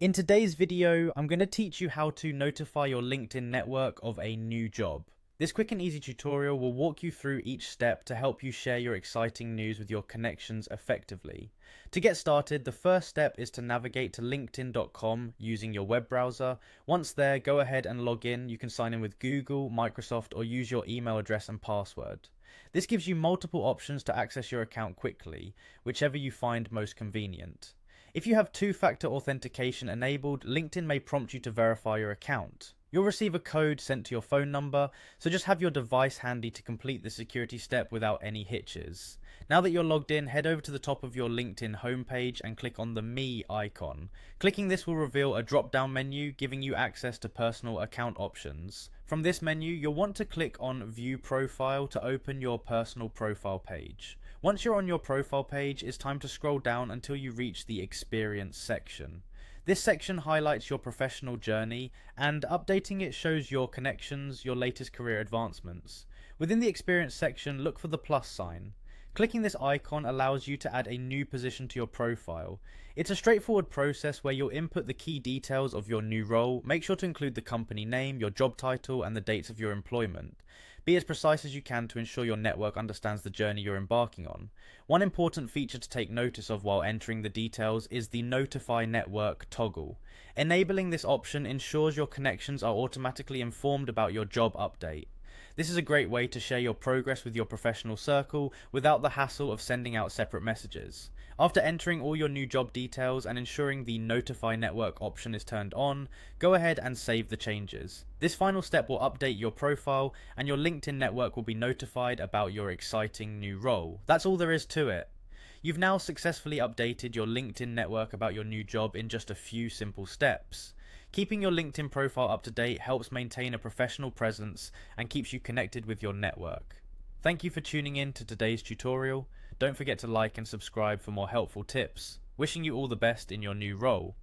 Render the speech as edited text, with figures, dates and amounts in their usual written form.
In today's video, I'm going to teach you how to notify your LinkedIn network of a new job. This quick and easy tutorial will walk you through each step to help you share your exciting news with your connections effectively. To get started, the first step is to navigate to linkedin.com using your web browser. Once there, go ahead and log in. You can sign in with Google, Microsoft, or use your email address and password. This gives you multiple options to access your account quickly, whichever you find most convenient. If you have two-factor authentication enabled, LinkedIn may prompt you to verify your account. You'll receive a code sent to your phone number, so just have your device handy to complete the security step without any hitches. Now that you're logged in, head over to the top of your LinkedIn homepage and click on the Me icon. Clicking this will reveal a drop-down menu giving you access to personal account options. From this menu, you'll want to click on View Profile to open your personal profile page. Once you're on your profile page, it's time to scroll down until you reach the Experience section. This section highlights your professional journey, and updating it shows your connections, your latest career advancements. Within the Experience section, look for the plus sign. Clicking this icon allows you to add a new position to your profile. It's a straightforward process where you'll input the key details of your new role. Make sure to include the company name, your job title, and the dates of your employment. Be as precise as you can to ensure your network understands the journey you're embarking on. One important feature to take notice of while entering the details is the Notify Network toggle. Enabling this option ensures your connections are automatically informed about your job update. This is a great way to share your progress with your professional circle without the hassle of sending out separate messages. After entering all your new job details and ensuring the Notify Network option is turned on, go ahead and save the changes. This final step will update your profile and your LinkedIn network will be notified about your exciting new role. That's all there is to it. You've now successfully updated your LinkedIn network about your new job in just a few simple steps. Keeping your LinkedIn profile up to date helps maintain a professional presence and keeps you connected with your network. Thank you for tuning in to today's tutorial. Don't forget to like and subscribe for more helpful tips. Wishing you all the best in your new role.